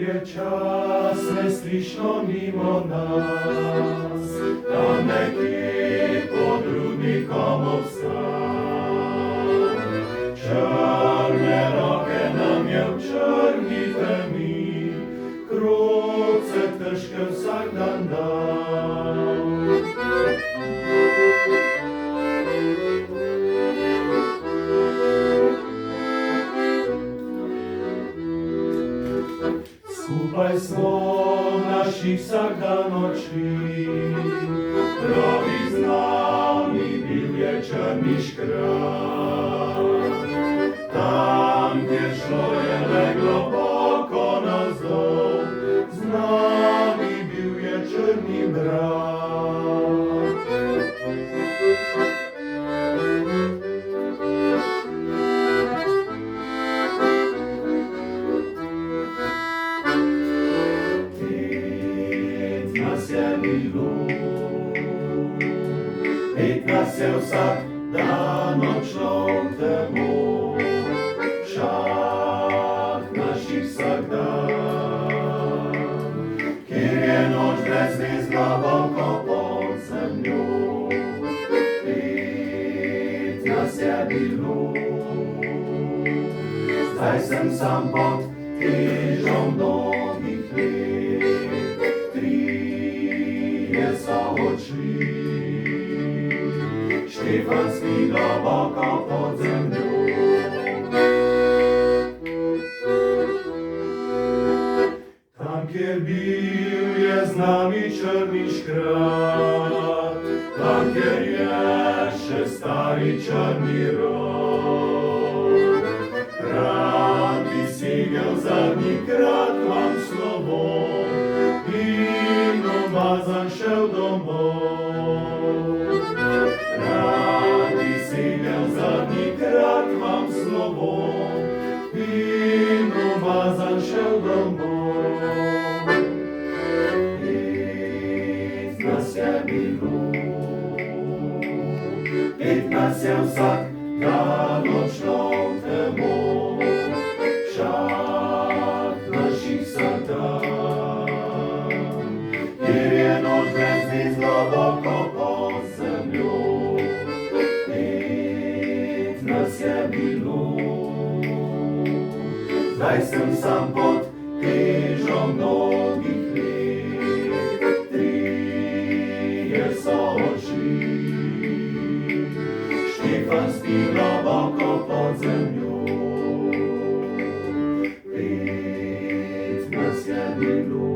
je čas, neslišno mimo nas, tam nekje pod rudnikom obstal. Črne roke nam je v črni temi, kroce težke vsak dan dal. Skupaj smo naših vsakdanočij, pravi z nami bil je črni škrat. Tam, kjer šlo je le globoko navzdol, z nami bil je črni brat. Nas je vsak dan odšlo v temo, šah naših vsakdan, kjer je noč brez zvezd globoko pod zemljo. Pet nas je bilo, zdaj sem sam pod težo mnogih let, trije so odšli, Štefanski globoko pod zemljo. Tam, kjer bil je z nami črni škrat, tam, kjer je še stari črni rod. Rad bi segel zadnjikrat vam slovo in umazan šel domov. Zadnjikrat vam slovo in umazan šel domov. Pet nas je bilo, pet nas je vsak dan odšlo v temo, šah naših vsakdan, kjer je noč brez zvezd globoko pod zemljo. Nas je bilo, zdaj sem sam pod težo mnogih let, trije so odšli, Štefanski globoko pod zemljo. Pet nas je bilo.